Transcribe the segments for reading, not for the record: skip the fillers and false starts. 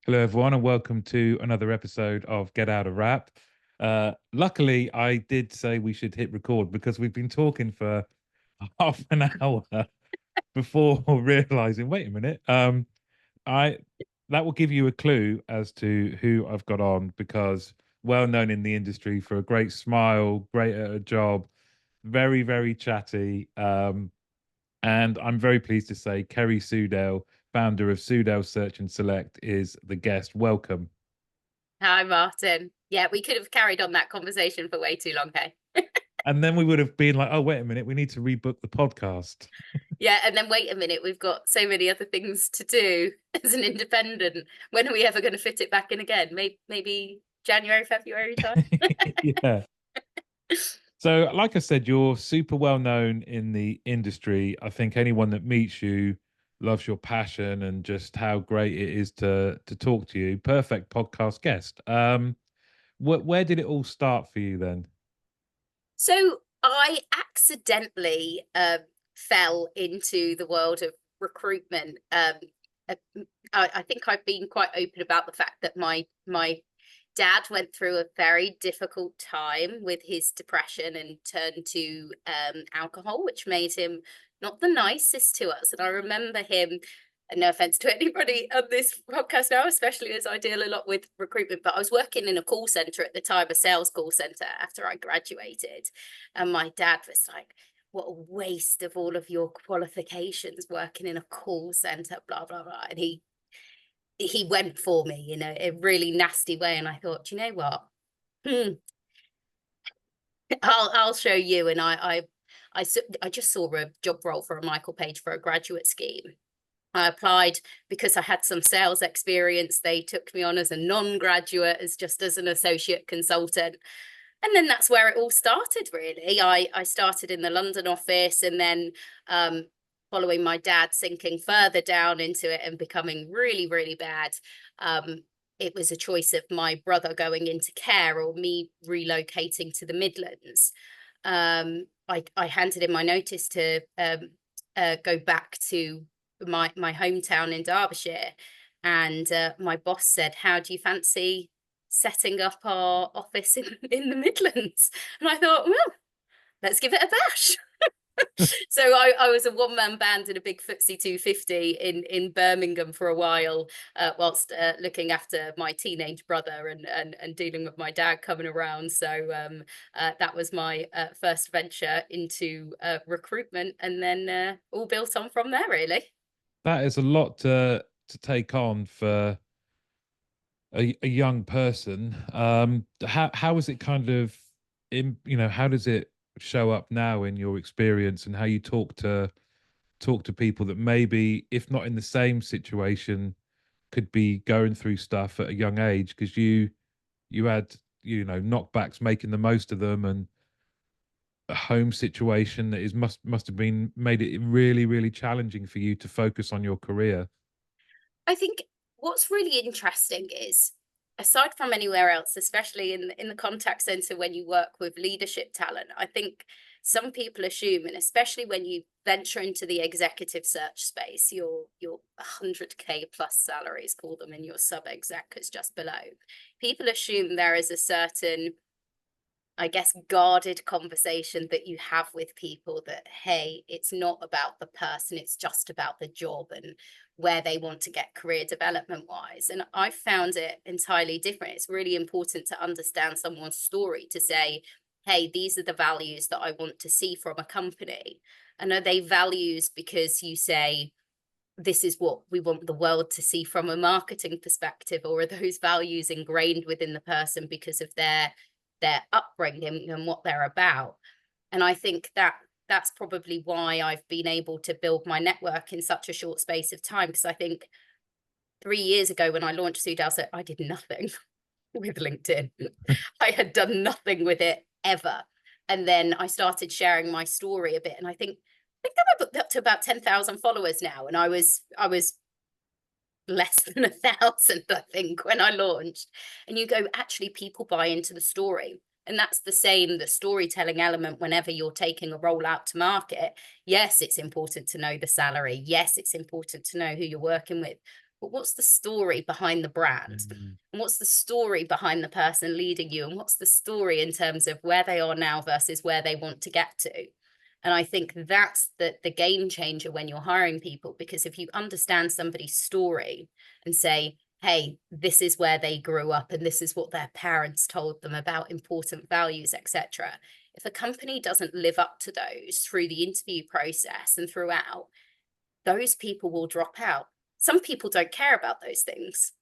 Hello, everyone, and welcome to another episode of Get Out of Rap. Luckily, I did say we should hit record because we've been talking for half an hour before realizing, wait a minute, I that will give you a clue as to who I've got on because well known in the industry for a great smile, great at a job, very, very chatty. And I'm very pleased to say Kerry Sudale, founder of Sudale Search and Select, is the guest. Welcome. Hi, Martin. Yeah, we could have carried on that conversation for way too long, hey? And then we would have been like, oh, wait a minute, we need to rebook the podcast. Yeah, and then wait a minute, we've got so many other things to do as an independent. When are we ever going to fit it back in again? Maybe January, February time? Yeah. So, like I said, you're super well known in the industry. I think anyone that meets you loves your passion and just how great it is to talk to you. Perfect podcast guest. Where did it all start for you then? So I accidentally fell into the world of recruitment. Uh, I think I've been quite open about the fact that my dad went through a very difficult time with his depression and turned to alcohol, which made him not the nicest to us. And I remember him, and no offense to anybody on this podcast now, especially as I deal a lot with recruitment, but I was working in a call center at the time, a sales call center after I graduated. And my dad was like, what a waste of all of your qualifications working in a call center, blah, blah, blah. And he went for me in a really nasty way. And I thought, you know what? Hmm, I'll show you. And I just saw a job role for a Michael Page for a graduate scheme. I applied because I had some sales experience. They took me on as a non-graduate, as an associate consultant. And then that's where it all started, really. I started in the London office, and then following my dad sinking further down into it and becoming really, really bad. It was a choice of my brother going into care or me relocating to the Midlands. I handed in my notice to go back to my hometown in Derbyshire, and my boss said, "How do you fancy setting up our office in the Midlands?" And I thought, well, let's give it a bash. So I was a one-man band in a big FTSE 250 in Birmingham for a while, whilst looking after my teenage brother and dealing with my dad coming around. So that was my first venture into recruitment, and then all built on from there, really. That is a lot to take on for a young person. How is it kind of how does it show up now in your experience and how you talk to people that maybe, if not in the same situation, could be going through stuff at a young age because you had knockbacks, making the most of them, and a home situation that is must have been made it really, really challenging for you to focus on your career. I think what's really interesting is, aside from anywhere else, especially in the contact center when you work with leadership talent, I think some people assume, and especially when you venture into the executive search space, your 100K plus salaries, call them, and your sub exec is just below. People assume there is a certain, I guess, guarded conversation that you have with people that, hey, it's not about the person, it's just about the job and where they want to get career development wise. And I found it entirely different. It's really important to understand someone's story to say, hey, these are the values that I want to see from a company. And are they values because you say, this is what we want the world to see from a marketing perspective, or are those values ingrained within the person because of their upbringing and what they're about? And I think that's probably why I've been able to build my network in such a short space of time, because I think 3 years ago when I launched Sudale, I did nothing with LinkedIn. I had done nothing with it ever. And then I started sharing my story a bit, and I think I'm up to about 10,000 followers now, and I was less than 1,000, I think, when I launched. And you go, actually, people buy into the story. And that's the storytelling element whenever you're taking a role out to market. Yes, it's important to know the salary. Yes, it's important to know who you're working with. but what's the story behind the brand? Mm. And what's the story behind the person leading you? And what's the story in terms of where they are now versus where they want to get to? And I think that's the game changer when you're hiring people, because if you understand somebody's story and say, hey, this is where they grew up and this is what their parents told them about important values, etc. If a company doesn't live up to those through the interview process and throughout, those people will drop out. Some people don't care about those things.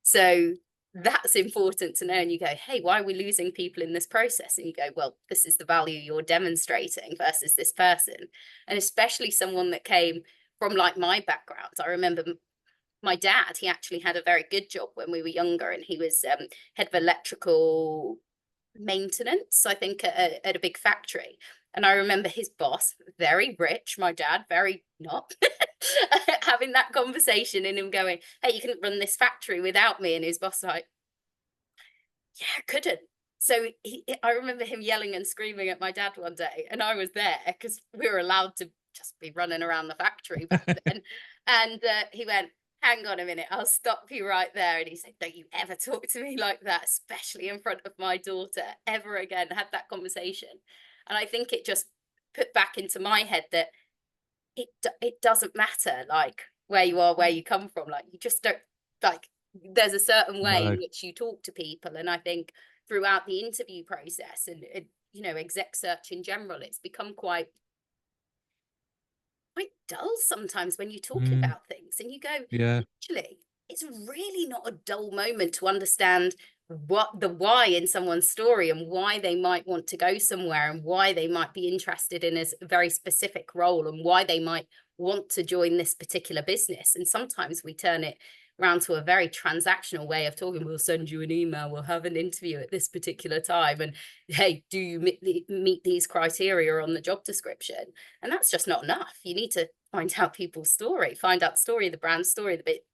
So that's important to know. And you go, hey, why are we losing people in this process? And you go, well, this is the value you're demonstrating versus this person. And especially someone that came from like my background. I remember my dad, he actually had a very good job when we were younger, and he was head of electrical maintenance, I think, at a big factory. And I remember his boss, very rich, my dad, very not, having that conversation and him going, hey, you couldn't run this factory without me. And his boss like, yeah, I couldn't. So I remember him yelling and screaming at my dad one day, and I was there because we were allowed to just be running around the factory back then. And he went, hang on a minute, I'll stop you right there. And he said, don't you ever talk to me like that, especially in front of my daughter, ever again. Had that conversation. And I think it just put back into my head that it doesn't matter, like, where you are, where you come from. Like, you just don't, like, there's a certain way in No. which you talk to people. And I think throughout the interview process and, you know, exec search in general, it's become quite dull sometimes when you're talking Mm, about things and you go, yeah. actually, it's really not a dull moment to understand what the why in someone's story and why they might want to go somewhere and why they might be interested in a very specific role and why they might want to join this particular business. And sometimes we turn it around to a very transactional way of talking. We'll send you an email, we'll have an interview at this particular time, and hey, do you meet these criteria on the job description? And that's just not enough. You need to find out people's story, find out the story, the brand story, the bit,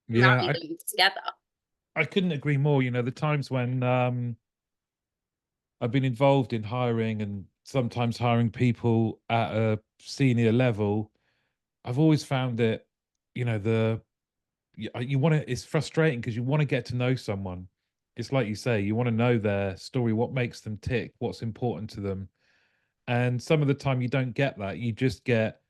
Yeah, marry them together. I couldn't agree more. You know, the times when I've been involved in hiring and sometimes hiring people at a senior level, I've always found it, you know, you want to, it's frustrating because you want to get to know someone. It's like you say, you want to know their story, what makes them tick, what's important to them. And some of the time you don't get that. You just get,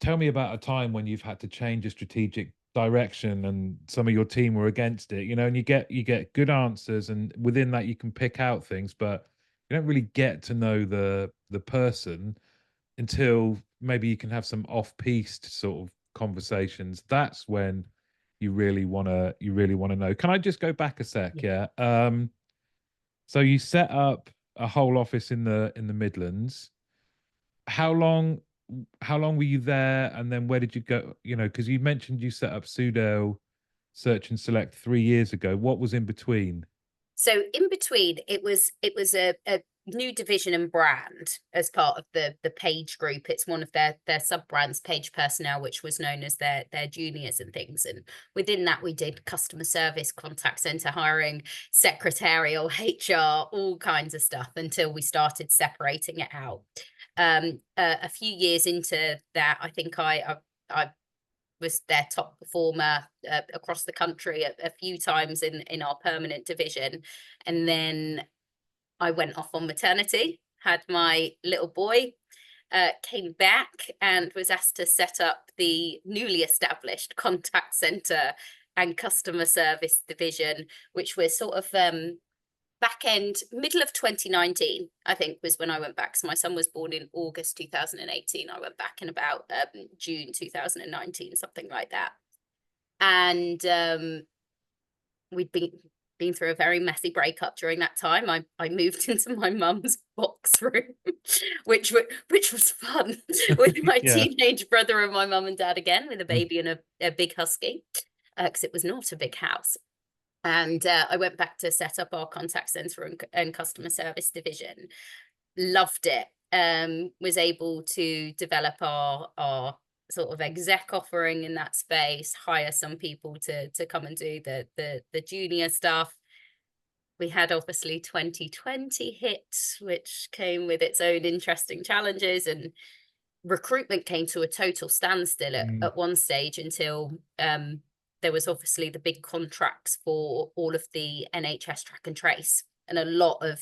tell me about a time when you've had to change a strategic direction and some of your team were against it, you know, and you get good answers, and within that you can pick out things, but you don't really get to know the person until maybe you can have some off-piste sort of conversations. That's when you really want to know. Can I just go back a sec? Yeah. Yeah. So you set up a whole office in the Midlands. How long how long were you there, and then where did you go? You know, because you mentioned you set up Sudale Search and Select 3 years ago. What was in between? So in between, it was a new division and brand as part of the Page Group. It's one of their sub brands, Page Personnel, which was known as their juniors and things. And within that, we did customer service, contact center hiring, secretarial, HR, all kinds of stuff until we started separating it out. A few years into that, I think I was their top performer across the country a few times in our permanent division. And then I went off on maternity, had my little boy, came back and was asked to set up the newly established contact center and customer service division, which was sort of back end, middle of 2019, I think, was when I went back. So my son was born in August 2018. I went back in about June 2019, something like that. And we'd been through a very messy breakup during that time. I moved into my mum's box room, which was fun, with my Yeah. teenage brother and my mum and dad again, with a Mm. baby and a big husky, because it was not a big house. And I went back to set up our contact center and customer service division. Loved it. Was able to develop our sort of exec offering in that space, hire some people to come and do the junior stuff. We had obviously 2020 hit, which came with its own interesting challenges, and recruitment came to a total standstill Mm. at one stage until there was obviously the big contracts for all of the NHS track and trace, and a lot of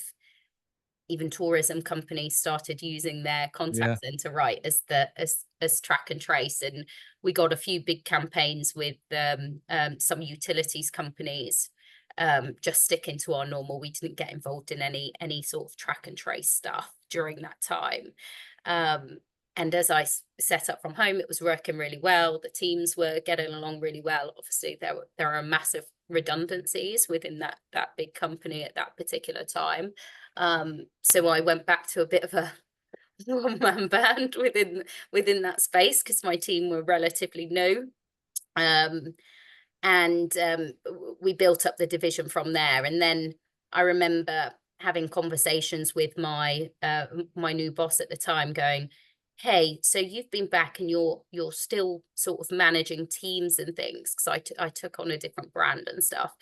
even tourism companies started using their Yeah. contact center right as track and trace. And we got a few big campaigns with some utilities companies, just sticking to our normal. We didn't get involved in any sort of track and trace stuff during that time. And as I set up from home, it was working really well. The teams were getting along really well. Obviously, there are massive redundancies within that big company at that particular time. So I went back to a bit of a one-man band within that space because my team were relatively new. And we built up the division from there. And then I remember having conversations with my new boss at the time, going, hey, so you've been back and you're still sort of managing teams and things, because I took on a different brand and stuff.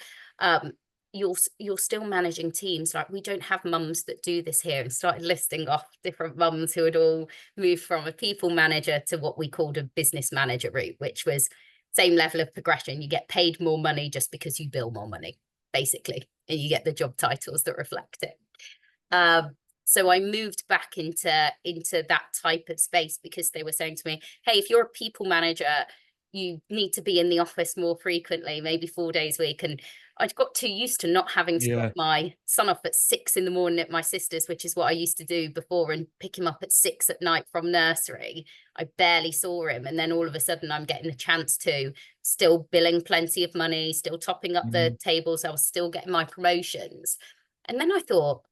You're still managing teams. Like, we don't have mums that do this here, and started listing off different mums who had all moved from a people manager to what we called a business manager route, which was same level of progression. You get paid more money just because you bill more money, basically, and you get the job titles that reflect it. So I moved back into that type of space because they were saying to me, hey, if you're a people manager, you need to be in the office more frequently, maybe 4 days a week. And I'd got too used to not having to drop my son off at 6 a.m. at my sister's, which is what I used to do before, and pick him up at 6 p.m. from nursery. I barely saw him. And then all of a sudden I'm getting a chance to, still billing plenty of money, still topping up the tables. I was still getting my promotions. And then I thought,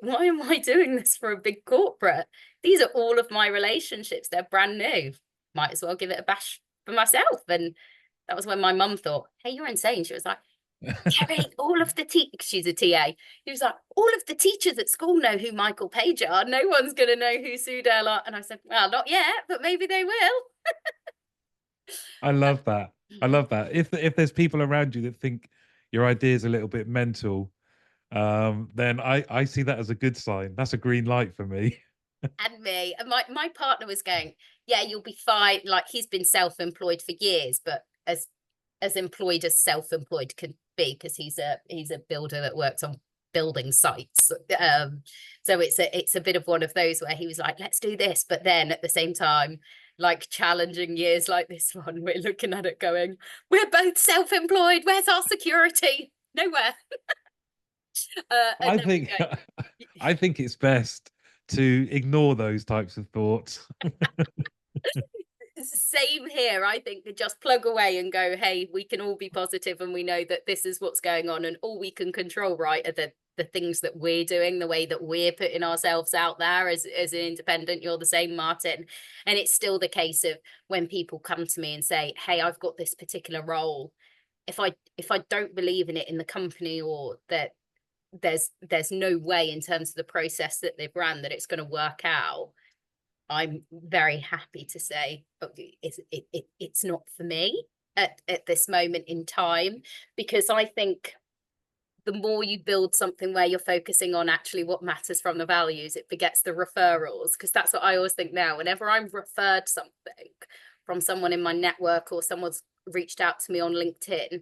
why am I doing this for a big corporate? These are all of my relationships. They're brand new. Might as well give it a bash for myself. And that was when my mum thought, hey, you're insane. She was like, Kerry, all of the she's a TA. He was like, all of the teachers at school know who Michael Page are. No one's going to know who Sudale are. And I said, well, not yet, but maybe they will. I love that. I love that. If there's people around you that think your idea is a little bit mental, then I see that as a good sign. That's a green light for me. And me. And my partner was going, yeah, you'll be fine. Like, he's been self-employed for years, but as employed as self-employed can be, because he's a builder that works on building sites. So it's a bit of one of those where he was like, let's do this, but then at the same time, like, challenging years like this one, we're looking at it going, we're both self-employed, where's our security? Nowhere. I think I think it's best to ignore those types of thoughts. Same here. I think, that just plug away and go, hey, we can all be positive, and we know that this is what's going on, and all we can control, right, are the things that we're doing, the way that we're putting ourselves out there as an independent. You're the same, Martin. And it's still the case of when people come to me and say, hey, I've got this particular role, if I don't believe in it in the company, or that there's no way in terms of the process that they've ran that it's going to work out, I'm very happy to say, it's not for me at this moment in time, because I think the more you build something where you're focusing on actually what matters from the values, it begets the referrals. Because that's what I always think now. Whenever I'm referred something from someone in my network, or someone's reached out to me on LinkedIn,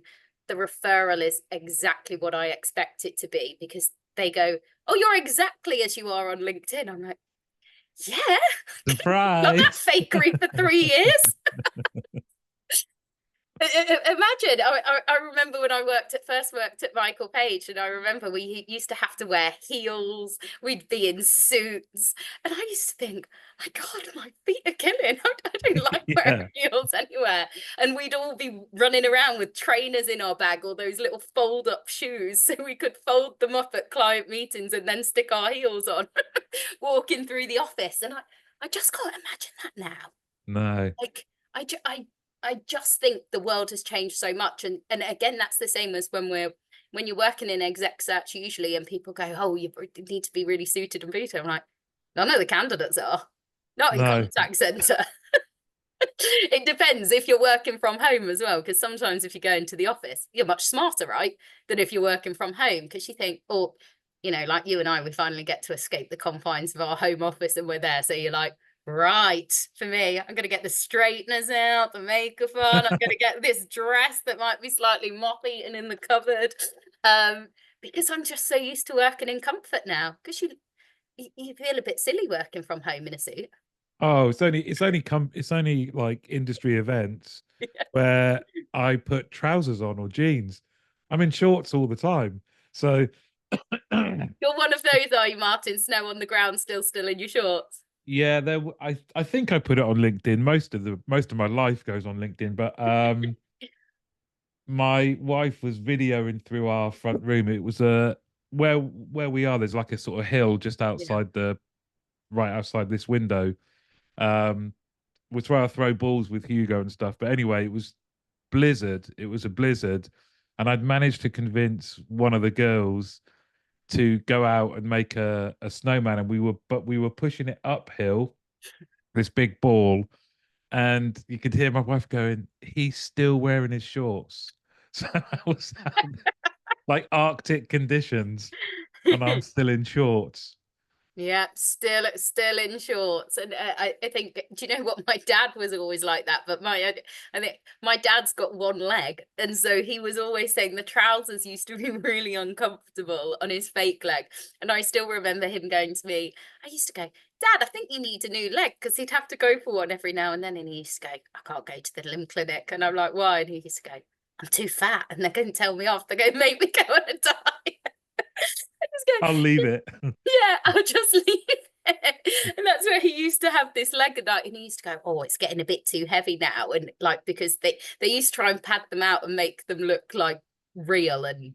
the referral is exactly what I expect it to be, because they go, oh, you're exactly as you are on LinkedIn. I'm like, yeah, not that Surprise. fakery for 3 years. Imagine, I remember when I first worked at Michael Page, and I remember we used to have to wear heels, we'd be in suits, and I used to think, my God, my feet are killing. I don't like wearing heels anywhere. And we'd all be running around with trainers in our bag, or those little fold-up shoes, so we could fold them up at client meetings and then stick our heels on, walking through the office. And I just can't imagine that now. No. Like, I just think the world has changed so much. And again, that's the same as when you're working in exec search usually, and people go, oh, you need to be really suited and booted. I'm like, none of the candidates are. Not in contact center. It depends if you're working from home as well, because sometimes if you go into the office, you're much smarter, right, than if you're working from home, because you think, oh, like you and I, we finally get to escape the confines of our home office and we're there. So you're like, Right. For me, I'm going to get the straighteners out, the makeup on. I'm going to get this dress that might be slightly moth-eaten in the cupboard. Because I'm just so used to working in comfort now. Because you feel a bit silly working from home in a suit. Oh, it's only like industry events where I put trousers on or jeans. I'm in shorts all the time. So You're one of those, are you, Martin? Snow on the ground, still in your shorts. yeah, I think I put it on LinkedIn. Most of my life goes on LinkedIn, but my wife was videoing through our front room. It was where we are, there's like a sort of hill just Yeah. outside the right outside this window. Um was where I throw balls with Hugo and stuff. But anyway, it was blizzard. It was a blizzard. And I'd managed to convince one of the girls to go out and make a snowman. And we were pushing it uphill, this big ball. And you could hear my wife going, he's still wearing his shorts. So I was like Arctic conditions and I'm still in shorts. Yeah, still in shorts, and I think. Do you know what? My dad was always like that, but I think my dad's got one leg, and so he was always saying the trousers used to be really uncomfortable on his fake leg, and I still remember him going to me. I used to go, Dad, I think you need a new leg, because he'd have to go for one every now and then, and he used to go, I can't go to the limb clinic, and I'm like, why? And he used to go, I'm too fat, and they're going to tell me off. They're going to make me go on a diet. I just go, I'll leave it. yeah, I'll just leave it. And that's where he used to have this leg at night, and he used to go, oh, it's getting a bit too heavy now. And like, because they used to try and pad them out and make them look like real. And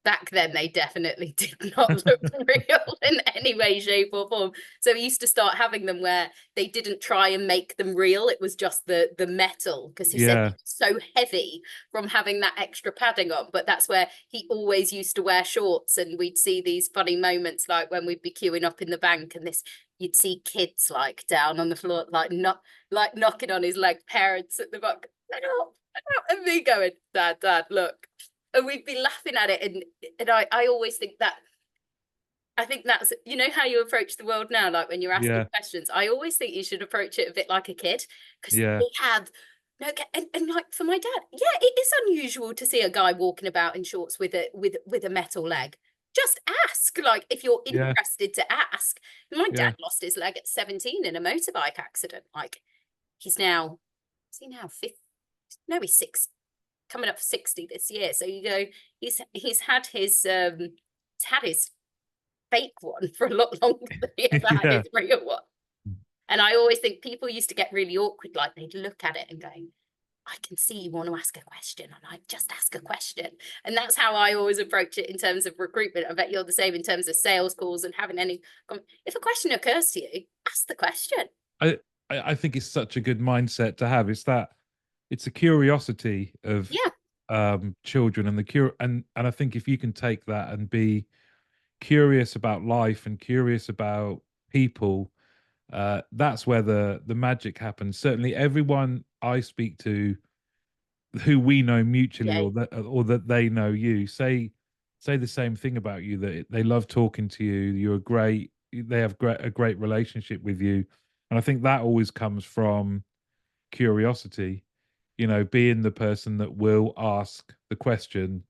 back then they definitely did not look real in any way, shape, or form. So he used to start having them where they didn't try and make them real. It was just the metal, because he said it Yeah. was so heavy from having that extra padding on. But that's where he always used to wear shorts, and we'd see these funny moments like when we'd be queuing up in the bank, and this you'd see kids like down on the floor, like not like knocking on his leg, parents at the back, and me going, Dad, look. And we'd be laughing at it, and I always think that, I think that's, you know how you approach the world now, like when you're asking Yeah. questions, I always think you should approach it a bit like a kid, because Yeah. they have no, and like for my dad, yeah, it is unusual to see a guy walking about in shorts with a metal leg. Just ask, like, if you're Yeah. interested to ask. My dad Yeah. lost his leg at 17 in a motorbike accident. Like, he's now, is he now fifth? No, he's six, coming up for 60 this year. So you go, he's had his fake one for a lot longer than he ever had Yeah. his real one. And I always think people used to get really awkward, like they'd look at it and go, I can see you want to ask a question, and I just ask a question. And that's how I always approach it in terms of recruitment. I bet you're the same in terms of sales calls and having any. If a question occurs to you, ask the question. I I think it's such a good mindset to have. It's a curiosity of Yeah, children and the cure and I think if you can take that and be curious about life and curious about people, that's where the magic happens. Certainly everyone I speak to who we know mutually yeah. or that they know you say the same thing about you, that they love talking to you, you're great, they have a great relationship with you. And I think that always comes from curiosity, being the person that will ask the question,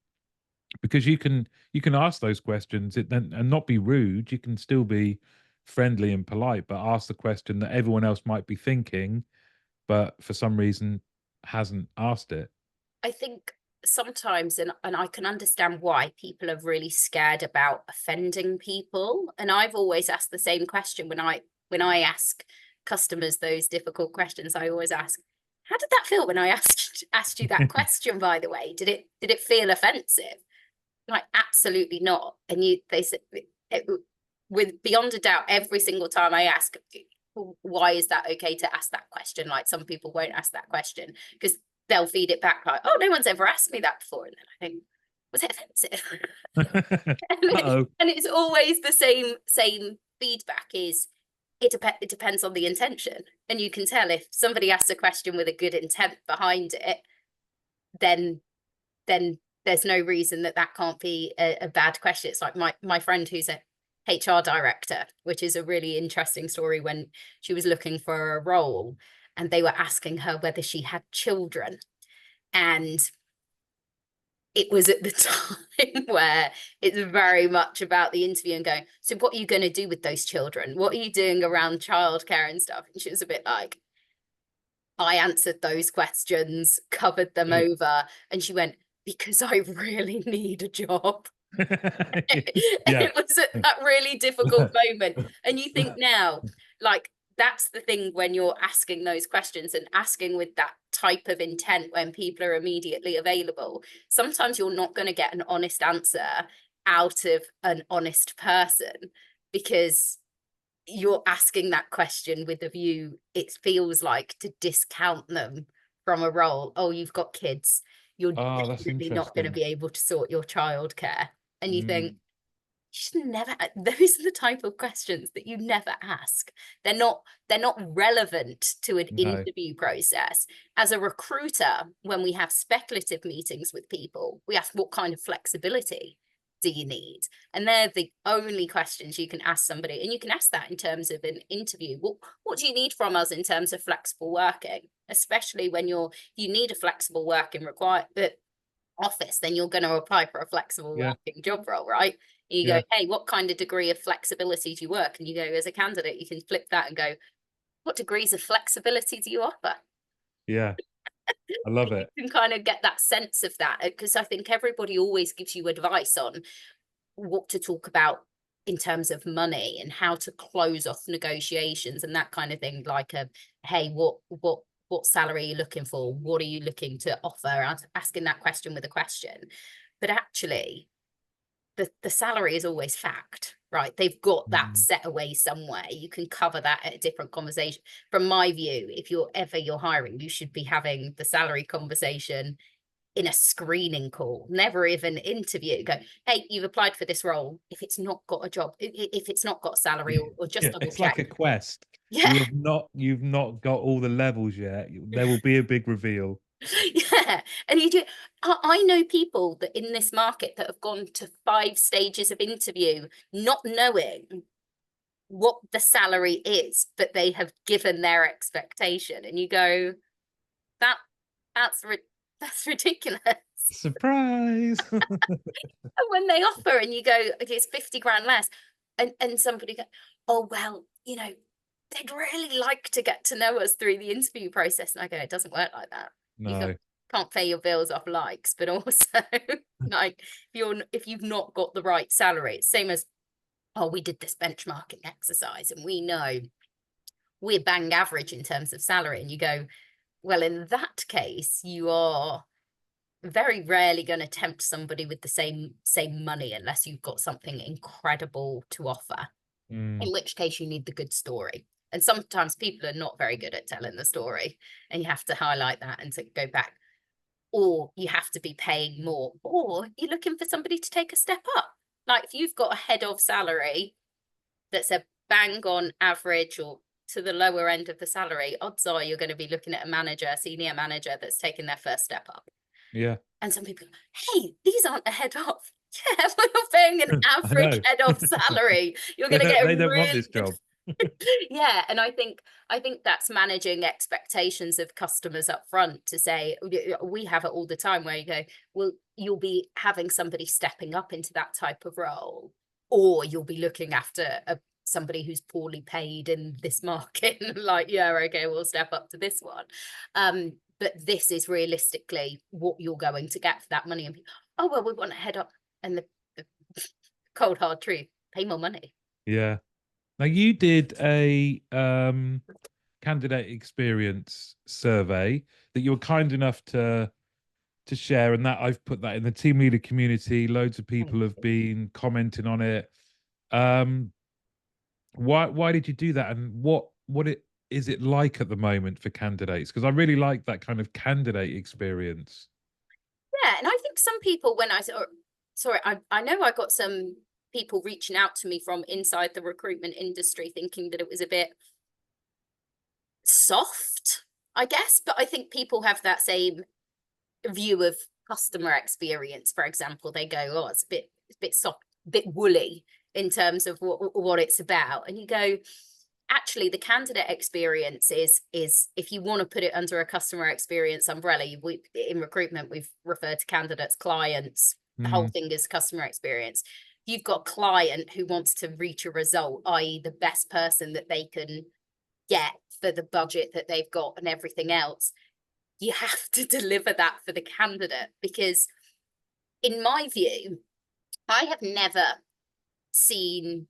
because you can ask those questions and not be rude. You can still be friendly and polite, but ask the question that everyone else might be thinking, but for some reason hasn't asked it. I think sometimes, and I can understand why people are really scared about offending people. And I've always asked the same question when I ask customers those difficult questions. I always ask, how did that feel when I asked you that question, by the way? Did it feel offensive? Like, absolutely not. And they said, it, with beyond a doubt, every single time I ask, why is that okay to ask that question? Like, some people won't ask that question because they'll feed it back like, oh, no one's ever asked me that before. And then I think, was it offensive? Uh-oh. And it's always the same feedback is, it depends on the intention. And you can tell if somebody asks a question with a good intent behind it, then there's no reason that can't be a bad question. It's like my friend who's HR director, which is a really interesting story, when she was looking for a role and they were asking her whether she had children. And it was at the time where it's very much about the interview and going, so what are you going to do with those children? What are you doing around childcare and stuff? And she was a bit like, I answered those questions, covered them over. And she went, because I really need a job. And Yeah. it was at that really difficult moment. And you think now, like, that's the thing when you're asking those questions and asking with that type of intent when people are immediately available. Sometimes you're not going to get an honest answer out of an honest person, because you're asking that question with a view, it feels like, to discount them from a role. Oh, you've got kids. You're Oh, that's definitely not going to interesting. be able to sort your childcare. And you think, Mm, you should never, those are the type of questions that you never ask. They're not relevant to an no. interview process. As a recruiter, when we have speculative meetings with people, we ask, what kind of flexibility do you need? And they're the only questions you can ask somebody. And you can ask that in terms of an interview. What do you need from us in terms of flexible working? Especially when you need a flexible working office, then you're going to apply for a flexible Yeah. working job role, right? And you go, Yeah. hey, what kind of degree of flexibility do you work? And you go, as a candidate, you can flip that and go, what degrees of flexibility do you offer? Yeah. I love You it. can kind of get that sense of that, because I think everybody always gives you advice on what to talk about in terms of money and how to close off negotiations and that kind of thing. Like, hey, what salary are you looking for? What are you looking to offer? Asking that question with a question. But actually, the salary is always fact, right? They've got that Mm. set away somewhere. You can cover that at a different conversation. From my view, if you're hiring, you should be having the salary conversation in a screening call, never even interview. Go, hey, you've applied for this role. If it's not got a job, if it's not got salary, or just Yeah, double it's check. like a quest. Yeah. You've not got all the levels yet. There will be a big reveal. Yeah. And you do. I know people that in this market that have gone to 5 stages of interview, not knowing what the salary is, but they have given their expectation. And you go, that that's that's ridiculous. Surprise. And when they offer and you go, okay, it's 50 grand less, and somebody go, oh well, they'd really like to get to know us through the interview process. And I go, it doesn't work like that. You No. can't pay your bills off likes, but also like, if you've not got the right salary, it's same as, oh, we did this benchmarking exercise and we know we're bang average in terms of salary. And you go, well, in that case, you are very rarely going to tempt somebody with the same money unless you've got something incredible to offer, Mm. in which case you need the good story. And sometimes people are not very good at telling the story, and you have to highlight that and to go back, or you have to be paying more, or you're looking for somebody to take a step up. Like, if you've got a head of salary that's a bang on average or to the lower end of the salary, odds are you're going to be looking at a senior manager that's taking their first step up. Yeah. And some people, hey, these aren't a head of. Yeah, when you're paying an I average know. head of salary, you're They going to don't get a they don't want really this good. job. Yeah, and I think that's managing expectations of customers up front, to say, we have it all the time where you go, well, you'll be having somebody stepping up into that type of role, or you'll be looking after somebody who's poorly paid in this market. Like, yeah, okay, we'll step up to this one. But this is realistically what you're going to get for that money. And oh well, we want to head up, and the cold hard truth, pay more money. Yeah. Now you did a candidate experience survey that you were kind enough to share, and that I've put that in the team leader community. Loads of Thank people have you. been commenting on it. Um, why did you do that, and what it is it like at the moment for candidates? Because I really like that kind of candidate experience. Yeah, and I think some people, when sorry, I know I got some people reaching out to me from inside the recruitment industry thinking that it was a bit soft, I guess, but I think people have that same view of customer experience. For example, they go, oh, it's a bit soft, a bit woolly. in terms of what it's about. And you go, actually, the candidate experience is if you want to put it under a customer experience umbrella, in recruitment, we've referred to candidates, clients, the whole thing is customer experience. You've got a client who wants to reach a result, i.e. the best person that they can get for the budget that they've got and everything else. You have to deliver that for the candidate, because in my view, I have never seen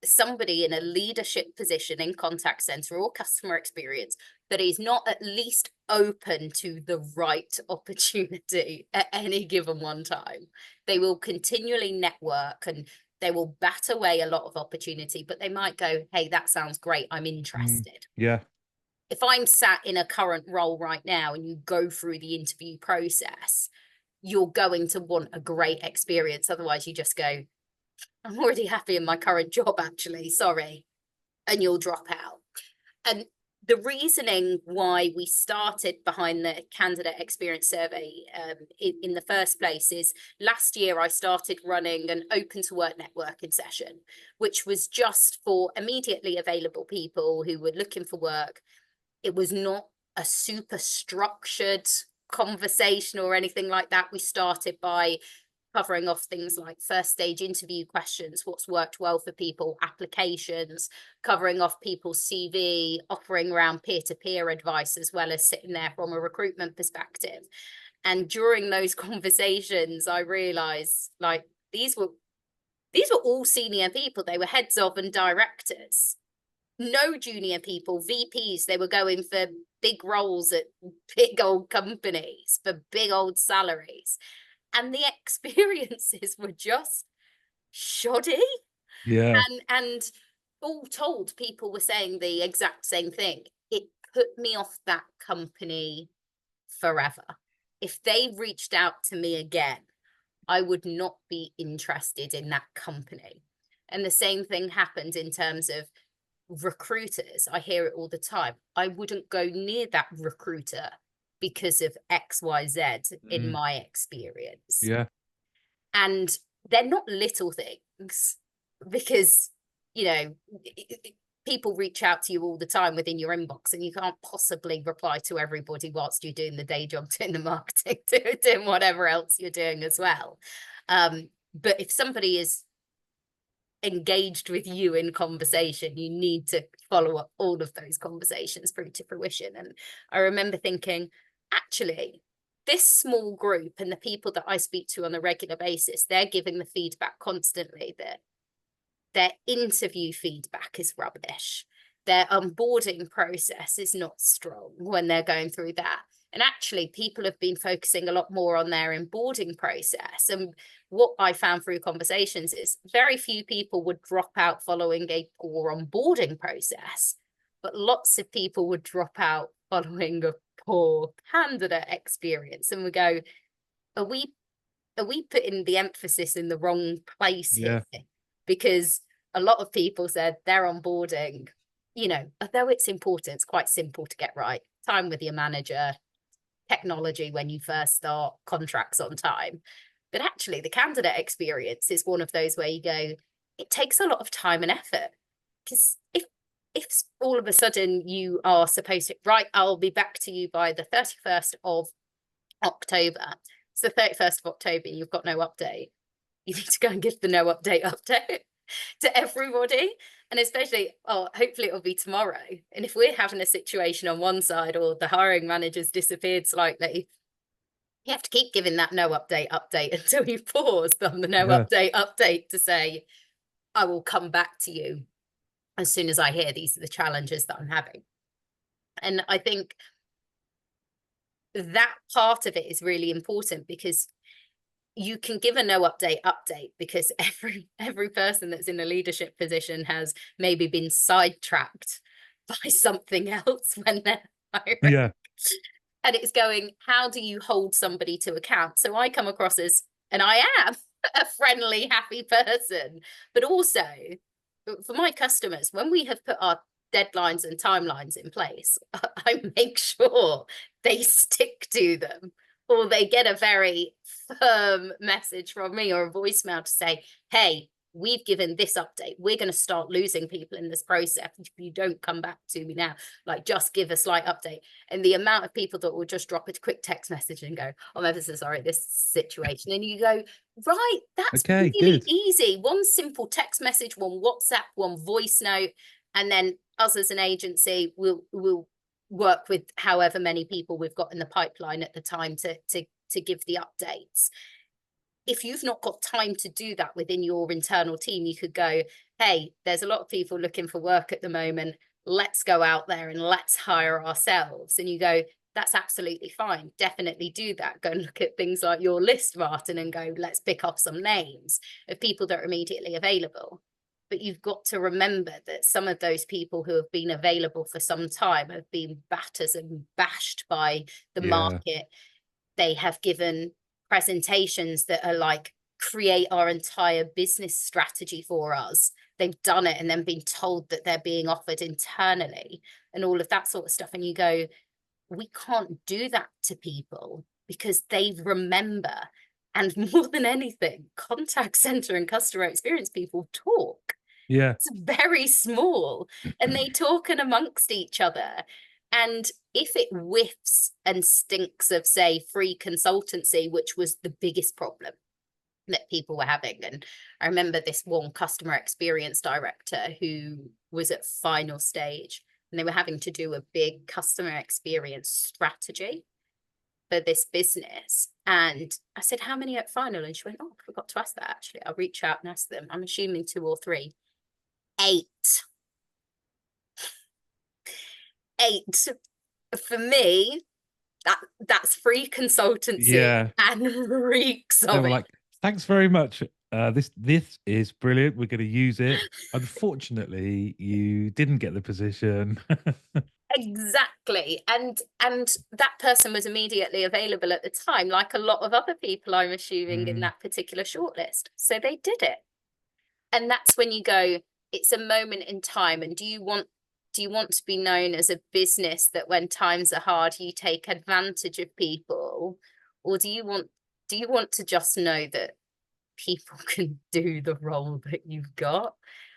somebody in a leadership position in contact center or customer experience that is not at least open to the right opportunity at any given one time. They will continually network and they will bat away a lot of opportunity, but they might go, hey, that sounds great, I'm interested. Yeah. If I'm sat in a current role right now and you go through the interview process, you're going to want a great experience. Otherwise, you just go, I'm already happy in my current job, actually, sorry. And you'll drop out. And the reasoning why we started behind the candidate experience survey in the first place is last year I started running an open to work networking session, which was just for immediately available people who were looking for work. It was not a super structured conversation or anything like that. We started by covering off things like first stage interview questions, what's worked well for people, applications, covering off people's CV, offering around peer-to-peer advice, as well as sitting there from a recruitment perspective. And during those conversations, I realized like these were all senior people. They were heads of and directors. No junior people, VPs. They were going for big roles at big old companies for big old salaries. And the experiences were just shoddy. Yeah. And all told, people were saying the exact same thing. It put me off that company forever. If they reached out to me again, I would not be interested in that company. And the same thing happened in terms of recruiters. I hear it all the time. I wouldn't go near that recruiter because of XYZ in my experience. Yeah. And they're not little things, because, you know, people reach out to you all the time within your inbox and you can't possibly reply to everybody whilst you're doing the day job, doing the marketing, doing whatever else you're doing as well. But if somebody is engaged with you in conversation, you need to follow up all of those conversations through to fruition. And I remember thinking, actually, this small group and the people that I speak to on a regular basis, they're giving the feedback constantly that their interview feedback is rubbish. Their onboarding process is not strong when they're going through that. And actually, people have been focusing a lot more on their onboarding process. And what I found through conversations is very few people would drop out following a poor onboarding process, but lots of people would drop out following a poor candidate experience. And we go, are we putting the emphasis in the wrong place here? Because a lot of people said their onboarding, you know, although it's important, it's quite simple to get right. Time with your manager, technology when you first start, contracts on time. But actually, the candidate experience is one of those where you go, it takes a lot of time and effort. Because if all of a sudden you are supposed to, right, I'll be back to you by the 31st of October. It's the 31st of October, you've got no update. You need to go and give the no update to everybody. And especially, hopefully it'll be tomorrow. And if we're having a situation on one side or the hiring manager's disappeared slightly, you have to keep giving that no update until you paused on the no update to say, I will come back to you as soon as I hear these are the challenges that I'm having. And I think that part of it is really important, because you can give a no update because every person that's in a leadership position has maybe been sidetracked by something else when they're hiring. Yeah. And it's going, how do you hold somebody to account? So I come across as, and I am a friendly, happy person, but also for my customers, when we have put our deadlines and timelines in place, I make sure they stick to them, or they get a very firm message from me or a voicemail to say, hey, we've given this update. We're going to start losing people in this process if you don't come back to me now. Like, just give a slight update. And the amount of people that will just drop a quick text message and go, I'm ever so sorry, this situation. And you go, right, that's Okay, really good. easy. One simple text message, one WhatsApp, one voice note, and then us as an agency will work with however many people we've got in the pipeline at the time to give the updates. If you've not got time to do that within your internal team, you could go, hey, there's a lot of people looking for work at the moment. Let's go out there and let's hire ourselves. And you go, that's absolutely fine. Definitely do that. Go and look at things like your list, Martin, and go, let's pick off some names of people that are immediately available. But you've got to remember that some of those people who have been available for some time have been battered and bashed by the market. They have given presentations that are like, create our entire business strategy for us. They've done it and then been told that they're being offered internally and all of that sort of stuff. And you go, we can't do that to people because they remember. And more than anything, contact center and customer experience people talk. Yeah. It's very small and they talk in amongst each other. And if it whiffs and stinks of, say, free consultancy, which was the biggest problem that people were having. And I remember this one customer experience director who was at final stage and they were having to do a big customer experience strategy for this business. And I said, how many at final? And she went, oh, I forgot to ask that actually. I'll reach out and ask them. I'm assuming 2 or 3. 8. 8. For me, that's free consultancy and reeks They of were it. like, thanks very much. This is brilliant. We're going to use it. Unfortunately, you didn't get the position. Exactly. And that person was immediately available at the time, like a lot of other people, I'm assuming, in that particular shortlist. So they did it. And that's when you go, it's a moment in time. And do you want to be known as a business that when times are hard, you take advantage of people? Or do you want to just know that people can do the role that you've got?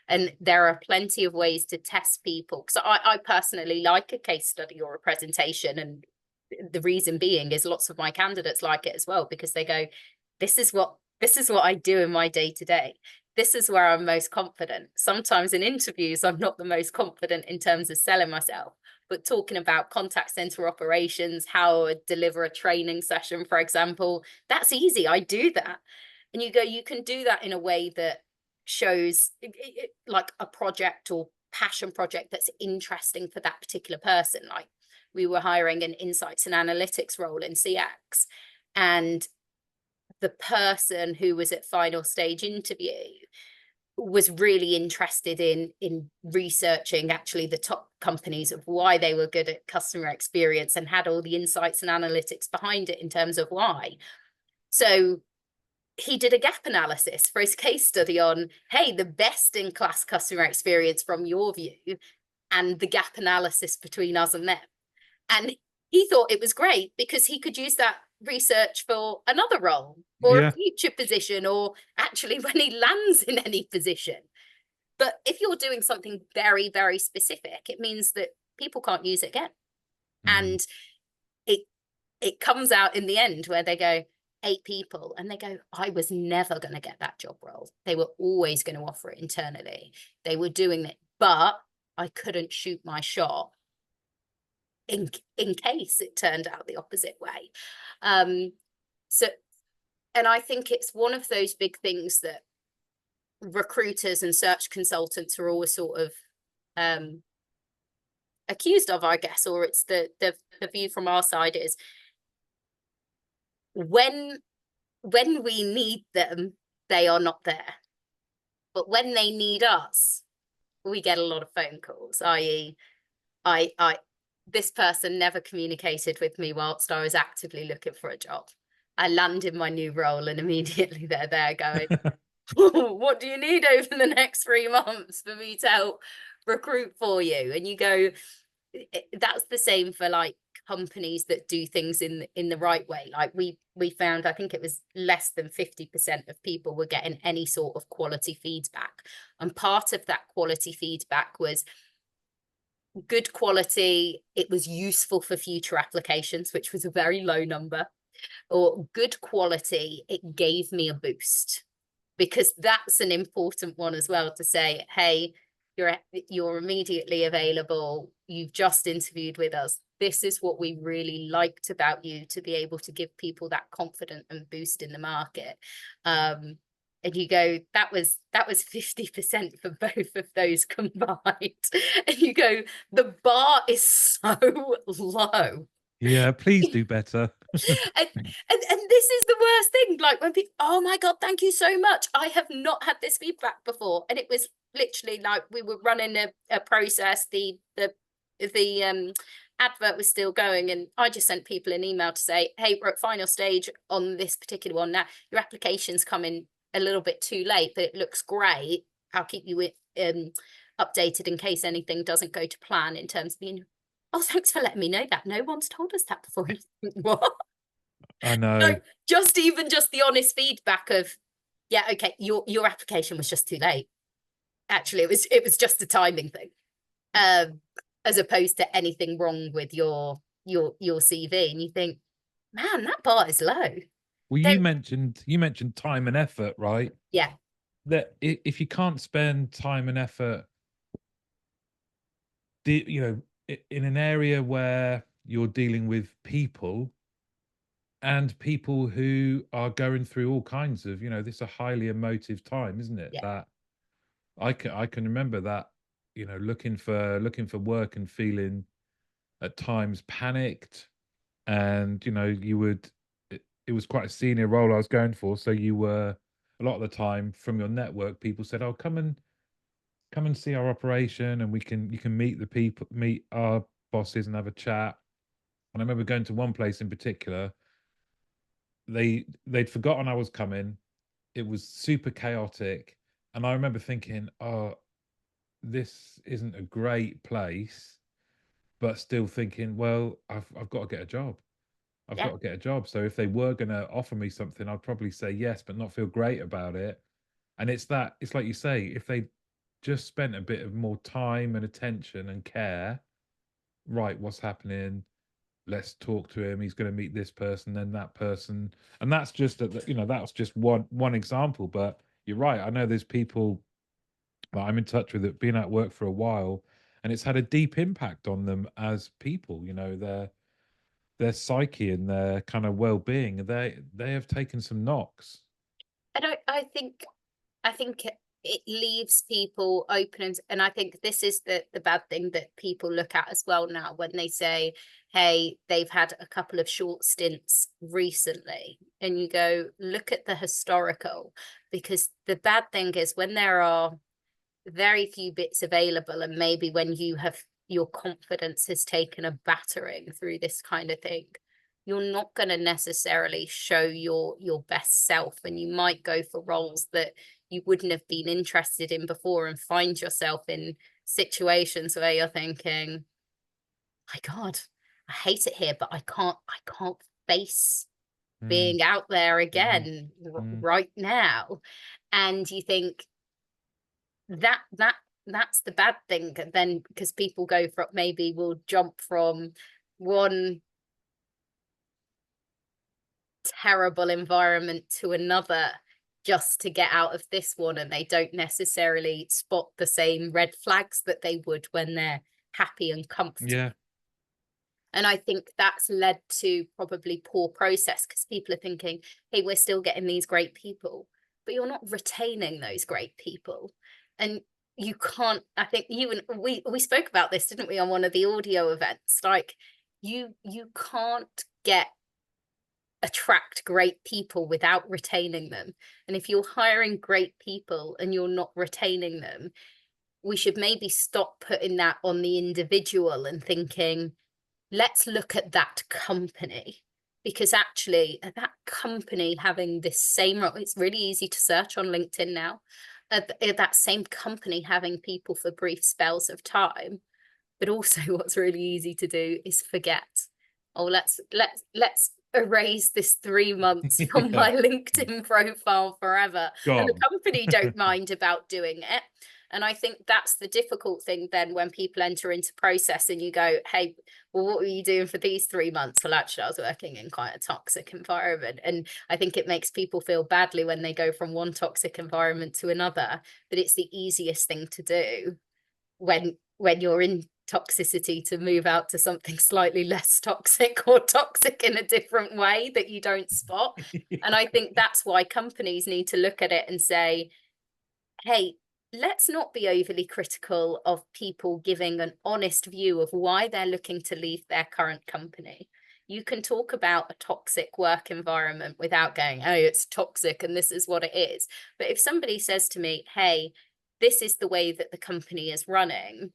And there are plenty of ways to test people. Because I personally like a case study or a presentation. And the reason being is lots of my candidates like it as well, because they go, this is what I do in my day to day. This is where I'm most confident. Sometimes in interviews, I'm not the most confident in terms of selling myself, but talking about contact center operations, how I deliver a training session, for example, that's easy. I do that. And you go, you can do that in a way that shows like a project or passion project that's interesting for that particular person. Like we were hiring an insights and analytics role in CX, and the person who was at final stage interview was really interested in researching actually the top companies of why they were good at customer experience and had all the insights and analytics behind it in terms of why. So he did a gap analysis for his case study on, hey, the best in class customer experience from your view, and the gap analysis between us and them. And he thought it was great because he could use that research for another role or a future position, or actually when he lands in any position. But if you're doing something very, very specific, it means that people can't use it again. And it comes out in the end where they go, 8 people, and they go, I was never going to get that job role. They were always going to offer it internally. They were doing it, but I couldn't shoot my shot in case it turned out the opposite way. So, and I think it's one of those big things that recruiters and search consultants are always sort of accused of, I guess, or it's the view from our side is, when we need them, they are not there. But when they need us, we get a lot of phone calls, i.e., this person never communicated with me whilst I was actively looking for a job. I land in my new role and immediately they're there going, what do you need over the next 3 months for me to help recruit for you? And you go, that's the same for like companies that do things in the right way. Like we found, I think it was less than 50% of people were getting any sort of quality feedback. And part of that quality feedback was good quality, it was useful for future applications, which was a very low number, or good quality, it gave me a boost. Because that's an important one as well, to say, hey, you're immediately available, you've just interviewed with us, this is what we really liked about you, to be able to give people that confidence and boost in the market. And you go, that was 50% for both of those combined. And you go, the bar is so low. Yeah, please do better. And this is the worst thing. Like when people, oh my God, thank you so much. I have not had this feedback before. And it was literally like we were running a process. The advert was still going, and I just sent people an email to say, hey, we're at final stage on this particular one. Now your application's coming a little bit too late, but it looks great. I'll keep you updated in case anything doesn't go to plan in terms of being, oh, thanks for letting me know that. No one's told us that before. What? I know. So just the honest feedback of, yeah, okay, your application was just too late. Actually, it was just a timing thing, as opposed to anything wrong with your CV. And you think, man, that bar is low. Well, Don't, you mentioned time and effort, right? yeah, That if you can't spend time and effort, you know, in an area where you're dealing with people, and people who are going through all kinds of, this is a highly emotive time, isn't it? yeah, That I can remember that, looking for work and feeling at times panicked, and it was quite a senior role I was going for, so you were, a lot of the time from your network, people said, oh, come and see our operation, and you can meet the people, meet our bosses and have a chat. And I remember going to one place in particular. They'd forgotten I was coming. It was super chaotic, and I remember thinking, oh, this isn't a great place, but still thinking, well, I've got to get a job. I've yeah. got to get a job. So if they were going to offer me something, I'd probably say yes, but not feel great about it. And it's like you say, if they just spent a bit of more time and attention and care, right, what's happening? Let's talk to him. He's going to meet this person, then that person, and that's just that's just one example. But you're right. I know there's people that I'm in touch with that have been at work for a while, and it's had a deep impact on them as people. Their psyche and their kind of well-being. They have taken some knocks. I think it leaves people open, and I think this is the bad thing that people look at as well now when they say, hey, they've had a couple of short stints recently, and you go, look at the historical. Because the bad thing is when there are very few bits available, and maybe when your confidence has taken a battering through this kind of thing, you're not going to necessarily show your best self, and you might go for roles that you wouldn't have been interested in before, and find yourself in situations where you're thinking, my God, I hate it here, but I can't face Mm, being out there mm, again mm. right now. And you think that's the bad thing then, because people go from, maybe will jump from one terrible environment to another just to get out of this one, and they don't necessarily spot the same red flags that they would when they're happy and comfortable. Yeah, And I think that's led to probably poor process, because people are thinking, hey, we're still getting these great people, but you're not retaining those great people. And you can't, I think you and we spoke about this, didn't we, on one of the audio events? Like you can't attract great people without retaining them. And if you're hiring great people and you're not retaining them, we should maybe stop putting that on the individual and thinking, let's look at that company. Because actually that company having this same role, it's really easy to search on LinkedIn now, that same company having people for brief spells of time. But also what's really easy to do is forget. oh, let's erase this 3 months from Yeah, my LinkedIn profile forever. And the gone. company don't mind about doing it. And I think that's the difficult thing then when people enter into process and you go, hey, well, what were you doing for these 3 months? Well, actually, I was working in quite a toxic environment. And I think it makes people feel badly when they go from one toxic environment to another, but it's the easiest thing to do when you're in toxicity, to move out to something slightly less toxic, or toxic in a different way that you don't spot. And I think that's why companies need to look at it and say, hey, let's not be overly critical of people giving an honest view of why they're looking to leave their current company. You can talk about a toxic work environment without going, oh, it's toxic and this is what it is. But if somebody says to me, hey, this is the way that the company is running,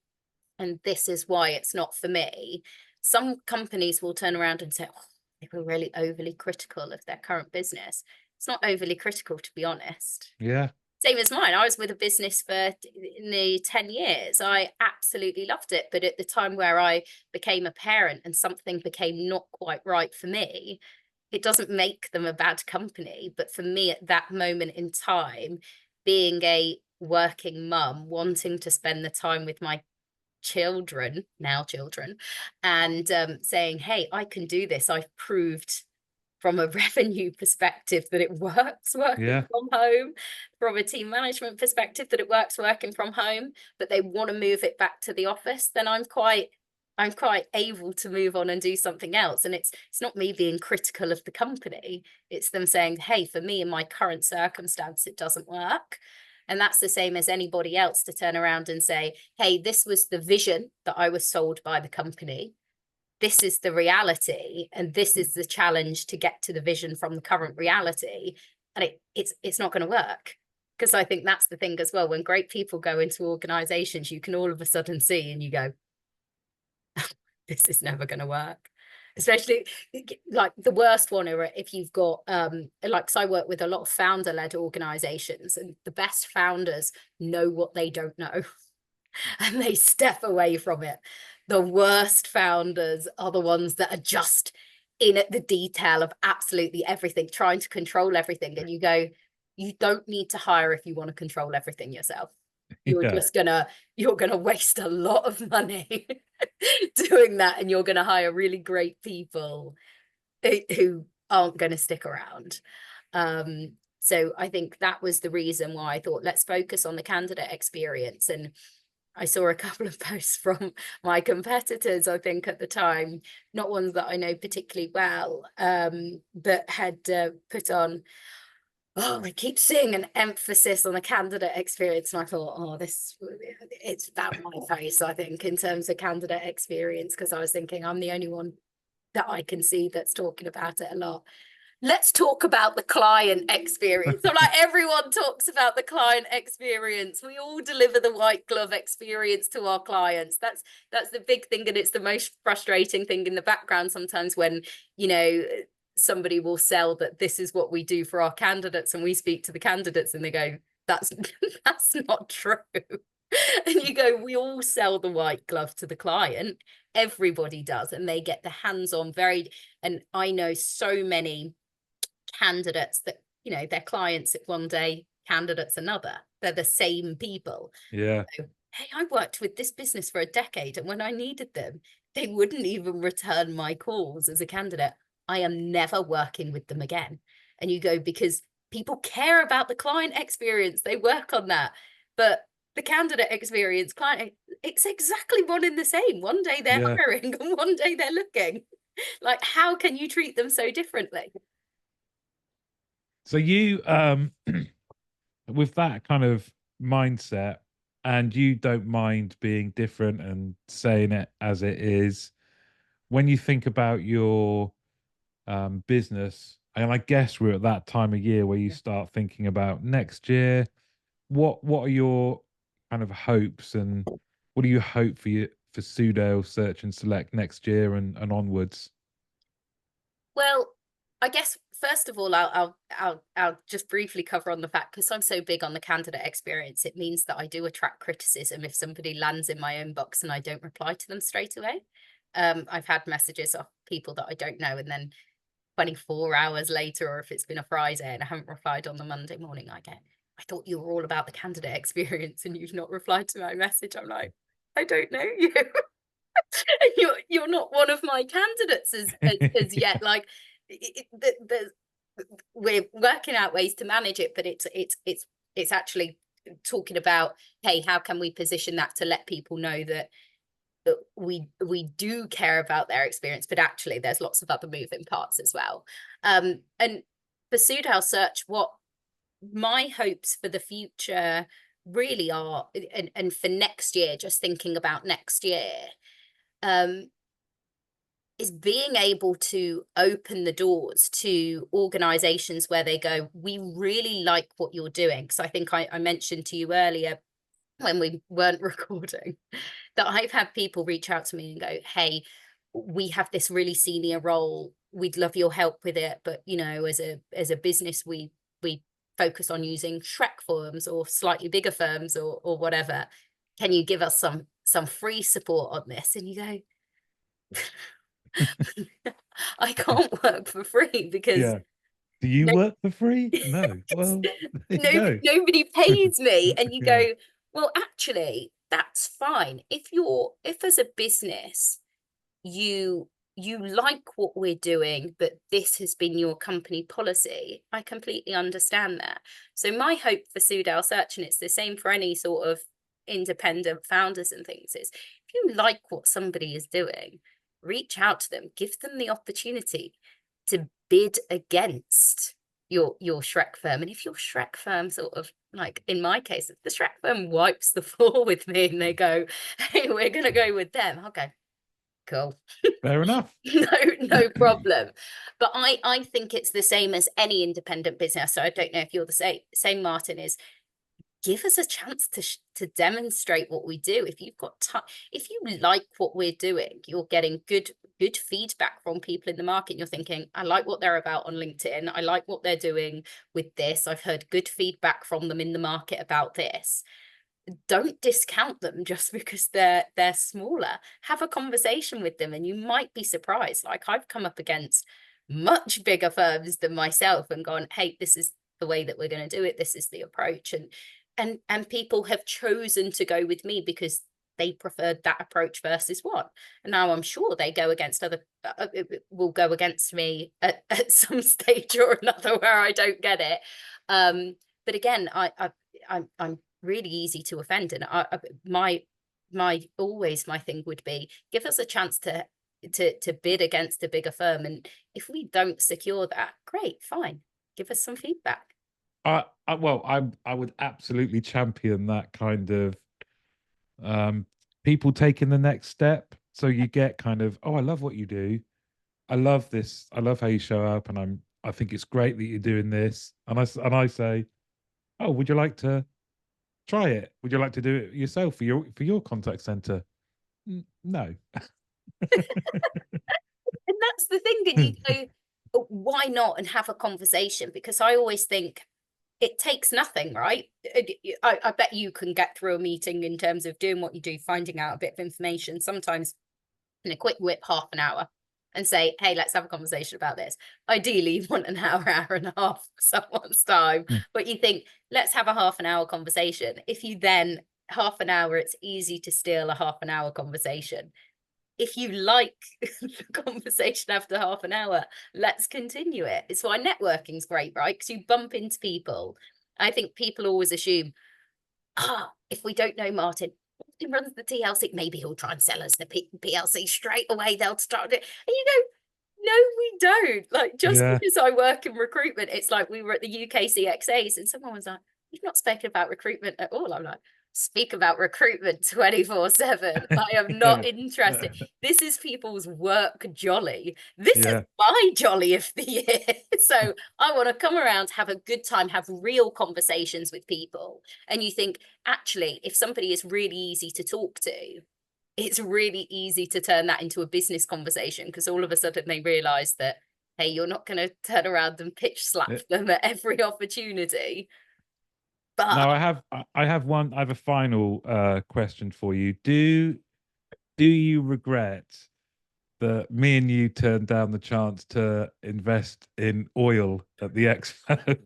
and this is why it's not for me, some companies will turn around and say, oh, they were really overly critical of their current business. It's not overly critical, to be honest. Yeah, Same as mine. I was with a business for nearly 10 years. I absolutely loved it. But at the time where I became a parent and something became not quite right for me, it doesn't make them a bad company. But for me at that moment in time, being a working mum, wanting to spend the time with my children, now children, and saying, hey, I can do this. I've proved from a revenue perspective that it works working yeah, from home, from a team management perspective that it works working from home, but they want to move it back to the office, then I'm quite able to move on and do something else. And it's not me being critical of the company. It's them saying, hey, for me in my current circumstance, it doesn't work. And that's the same as anybody else to turn around and say, hey, this was the vision that I was sold by the company. This is the reality, and this is the challenge to get to the vision from the current reality. And it's not going to work. Because I think that's the thing as well. When great people go into organizations, you can all of a sudden see and you go, this is never going to work. Especially like the worst one are if you've got like, so I work with a lot of founder-led organizations, and the best founders know what they don't know and they step away from it. The worst founders are the ones that are just in at the detail of absolutely everything, trying to control everything. And you go, you don't need to hire if you want to control everything yourself. You're yeah, just you're gonna waste a lot of money doing that, and you're gonna hire really great people who aren't going to stick around. So I think that was the reason why I thought, let's focus on the candidate experience. And I saw a couple of posts from my competitors, I think at the time, not ones that I know particularly well, but had put on, oh, we keep seeing an emphasis on the candidate experience. And I thought, oh, it's about my face, I think, in terms of candidate experience, because I was thinking I'm the only one that I can see that's talking about it a lot. Let's talk about the client experience. So like, everyone talks about the client experience. We all deliver the white glove experience to our clients. That's the big thing, and it's the most frustrating thing in the background sometimes when, you know, somebody will sell that this is what we do for our candidates, and we speak to the candidates and they go, that's not true. And you go, we all sell the white glove to the client. Everybody does, and they get the hands-on and I know so many candidates that, you know, their clients at one day, candidates another. They're the same people. yeah, So, hey, I worked with this business for a decade, and when I needed them, they wouldn't even return my calls as a candidate. I am never working with them again. And you go, because people care about the client experience, they work on that. But the candidate experience, client, it's exactly one and the same. One day they're yeah. hiring and one day they're looking. Like, how can you treat them so differently? So you, with that kind of mindset, and you don't mind being different and saying it as it is, when you think about your business, and I guess we're at that time of year where you start thinking about next year, what are your kind of hopes, and what do you hope for for Sudale Search and Select next year and onwards? Well, I guess first of all, I'll just briefly cover on the fact, because I'm so big on the candidate experience, it means that I do attract criticism if somebody lands in my inbox and I don't reply to them straight away. I've had messages of people that I don't know, and then 24 hours later, or if it's been a Friday and I haven't replied on the Monday morning, I thought you were all about the candidate experience and you've not replied to my message. I'm like, I don't know you. You're not one of my candidates as yet. Like, we're working out ways to manage it, but it's actually talking about, hey, how can we position that to let people know that we do care about their experience, but actually there's lots of other moving parts as well. And for Sudale Search, what my hopes for the future really are, and for next year, just thinking about next year, is being able to open the doors to organizations where they go, we really like what you're doing. Because I think I mentioned to you earlier when we weren't recording that I've had people reach out to me and go, hey, we have this really senior role, we'd love your help with it, but you know, as a business, we focus on using Shrek firms or slightly bigger firms or whatever. Can you give us some free support on this? And you go, I can't work for free because do you work for free? No. Well, no. Nobody pays me. And you Yeah. go, well, actually, that's fine. If as a business, you like what we're doing, but this has been your company policy, I completely understand that. So my hope for Sudale Search, and it's the same for any sort of independent founders and things, is if you like what somebody is doing, reach out to them, give them the opportunity to bid against your Shrek firm. And if your Shrek firm sort of, like in my case, if the Shrek firm wipes the floor with me and they go, hey, we're going to go with them, I'll go, cool. Fair enough. No problem. But I think it's the same as any independent business. So I don't know if you're the same, Martin, is give us a chance to demonstrate what we do. If you've got time, if you like what we're doing, you're getting good feedback from people in the market. You're thinking, I like what they're about on LinkedIn. I like what they're doing with this. I've heard good feedback from them in the market about this. Don't discount them just because they're smaller. Have a conversation with them and you might be surprised. Like, I've come up against much bigger firms than myself and gone, hey, this is the way that we're going to do it. This is the approach. And people have chosen to go with me because they preferred that approach versus one. And now I'm sure they go against other, will go against me at some stage or another where I don't get it. But again, I'm really easy to offend, and my thing would be, give us a chance to bid against a bigger firm, and if we don't secure that, great, fine, give us some feedback. I would absolutely champion that kind of people taking the next step. So you get kind of, oh, I love what you do. I love this. I love how you show up, and I think it's great that you're doing this. And I say, oh, would you like to try it? Would you like to do it yourself for your contact center? No. And that's the thing, and you go, oh, why not, and have a conversation? Because I always think it takes nothing, right? I bet you can get through a meeting in terms of doing what you do, finding out a bit of information, sometimes in a quick whip, half an hour, and say, hey, let's have a conversation about this. Ideally, you want an hour and a half for someone's time, but you think, let's have a half an hour conversation. If you then, half an hour, it's easy to steal a half an hour conversation. If you like the conversation after half an hour, let's continue it. It's why networking's great, right? Because you bump into people. I think people always assume, if we don't know Martin runs the TLC, maybe he'll try and sell us the PLC straight away. They'll start it. And you go, no, we don't. Like, just because I work in recruitment, it's like we were at the UK CXAs and someone was like, you've not spoken about recruitment at all. I'm like, speak about recruitment 24/7. I am not interested. This is people's work jolly. This is my jolly of the year. So I want to come around, have a good time, have real conversations with people. And you think, actually, if somebody is really easy to talk to, it's really easy to turn that into a business conversation, because all of a sudden they realize that, hey, you're not going to turn around and pitch slap them at every opportunity. But now I have a final question for you. Do you regret that me and you turned down the chance to invest in oil at the expo.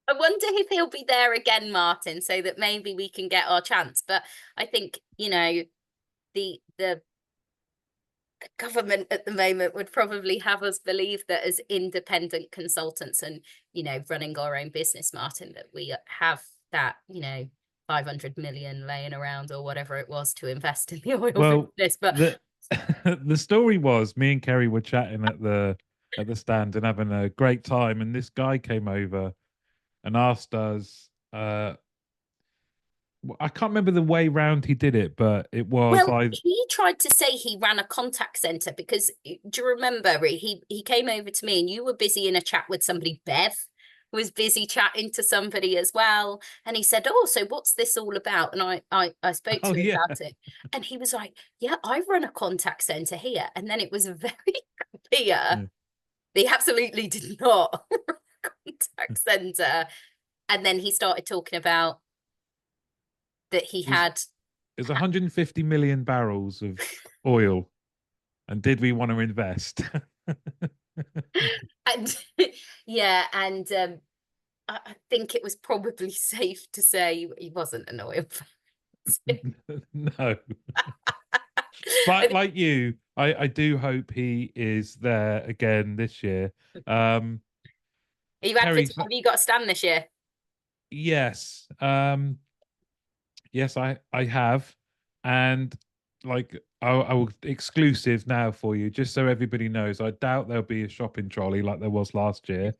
I wonder if he'll be there again, Martin, so that maybe we can get our chance. But I think, you know, the government at the moment would probably have us believe that as independent consultants and, you know, running our own business, Martin, that we have that, you know, 500 million laying around or whatever it was to invest in the oil Well, business. But the the story was me and Kerry were chatting at the stand and having a great time, and this guy came over and asked us. I can't remember the way round he did it, but it was well, I. he tried to say he ran a contact center because do you remember he came over to me and you were busy in a chat with somebody, Bev was busy chatting to somebody as well. And he said, "Oh, so what's this all about?" And I spoke Oh to him yeah, about it. And he was like, "Yeah, I run a contact center here." And then it was very clear yeah. they absolutely did not run a contact center. And then he started talking about that he It was had it was 150 million barrels of oil, and did we want to invest? and yeah, and I think it was probably safe to say he wasn't an oil fan. No, I but think- like you, I do hope he is there again this year. Um, Kerry, have you got a stand this year? yes, yes, I have, and like I will exclusive now for you, just so everybody knows. I doubt there'll be a shopping trolley like there was last year.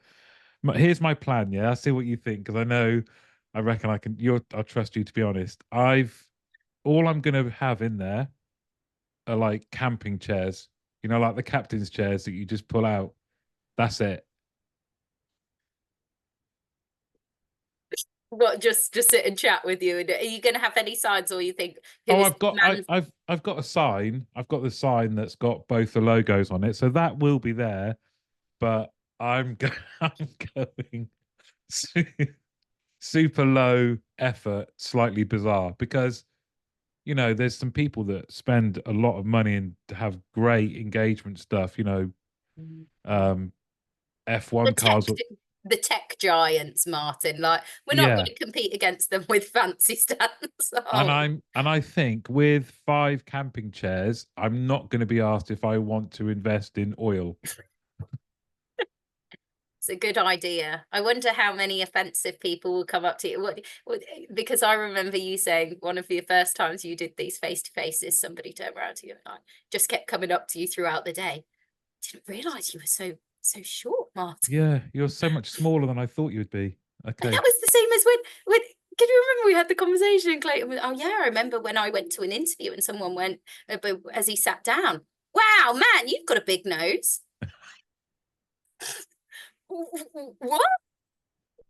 Here's my plan. Yeah, I'll see what you think because I know, I reckon I can. I'll trust you to be honest. All I'm gonna have in there are like camping chairs. You know, like the captain's chairs that you just pull out. That's it. What, just sit and chat with you? And are you going to have any signs, or you think who Oh, is this man? I've got a sign. I've got the sign that's got both the logos on it, so that will be there. But I'm going su- super low effort, slightly bizarre because you know there's some people that spend a lot of money and have great engagement stuff. You know, um, The F1 tech, cars. the tech giants, Martin. Like we're not going Yeah, to compete against them with fancy stands. and Oh, I think with 5 camping chairs, I'm not going to be asked if I want to invest in oil. it's a good idea. I wonder how many offensive people will come up to you. Because I remember you saying one of the first times you did these face to faces, somebody turned around to you and I just kept coming up to you throughout the day. Didn't realize you were so short, Martin. Yeah, you're so much smaller than I thought you'd be. And Okay. that was the same as when can you remember we had the conversation in Clayton? Oh yeah, I remember when I went to an interview and someone went, but as he sat down, "Wow, man, you've got a big nose." What?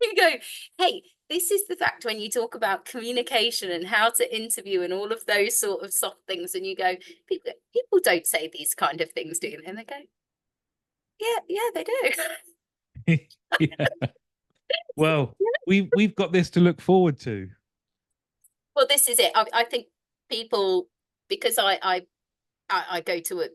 You go, "Hey, this is the fact when you talk about communication and how to interview and all of those sort of soft things, and you go, people don't say these kind of things, do they?" And they go, yeah, they do. Yeah. Well, we've got this to look forward to. Well, this is it. I think people, because I go to a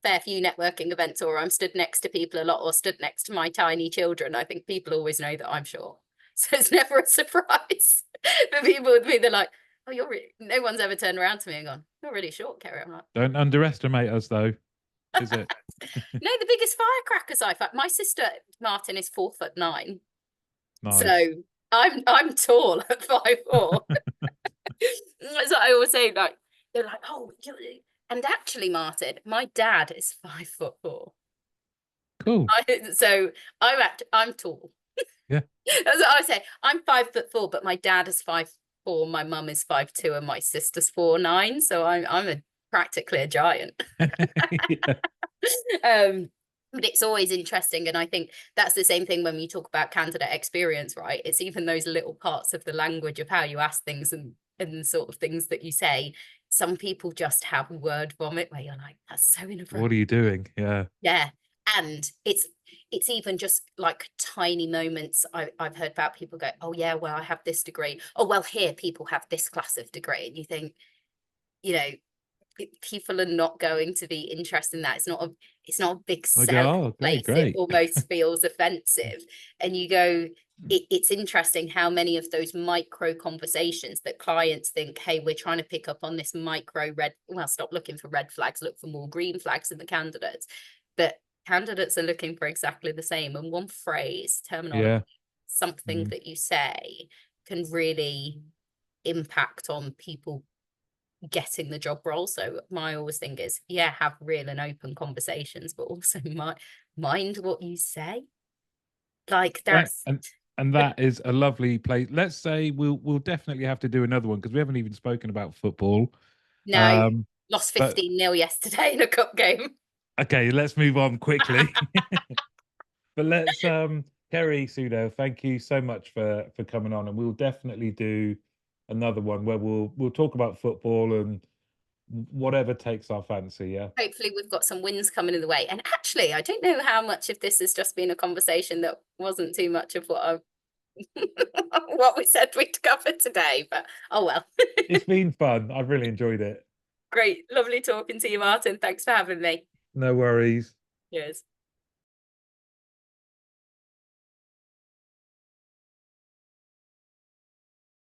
fair few networking events, or I'm stood next to people a lot, or stood next to my tiny children. I think people always know that I'm short, so it's never a surprise for people with me. They're like, "Oh, no one's ever turned around to me and gone, 'You're really short, Kerry.'" I'm like, Don't underestimate us though, is it? "No, the biggest firecrackers I find. My sister Martin is 4'9", Nice. so I'm tall at 5'4". So I always say, like, they're like, "Oh, and actually, Martin, my dad is 5'4". Cool. So I'm tall. Yeah. That's what I say. I'm 5'4", but my dad is 5'4", my mum is 5'2", and my sister's 4'9". So I'm practically a giant. Yeah. But it's always interesting, and I think that's the same thing when you talk about candidate experience, right? It's even those little parts of the language of how you ask things and the sort of things that you say. Some people just have word vomit where you're like, "That's so What are inappropriate." you doing? Yeah. Yeah. And it's even just like tiny moments. I've heard about people go, "Oh yeah, well, I have this degree." "Oh well, here people have this class of degree." And you think, you know, people are not going to be interested in that. It's not a big I go, selling oh, okay, place. It great. almost feels offensive. And you go, it's interesting how many of those micro conversations that clients think, hey, we're trying to pick up on this micro red, well, stop looking for red flags, look for more green flags in the candidates. But candidates are looking for exactly the same. And one phrase, terminology, Yeah. something Mm. that you say can really impact on people getting the job role. So my always thing is, yeah, have real and open conversations, but also mind what you say. Like That, that's and that is a lovely place. Let's say we'll definitely have to do another one because we haven't even spoken about football. no, Um, lost but 15-0 yesterday in a cup game. okay, let's move on quickly. But let's Kerry Sudale, thank you so much for coming on, and we'll definitely do another one where we'll talk about football and whatever takes our fancy. Yeah. Hopefully we've got some wins coming in the way. And actually, I don't know how much of this has just been a conversation that wasn't too much of what we said we'd cover today, but oh well. It's been fun. I've really enjoyed it. Great. Lovely talking to you, Martin. Thanks for having me. No worries. Cheers.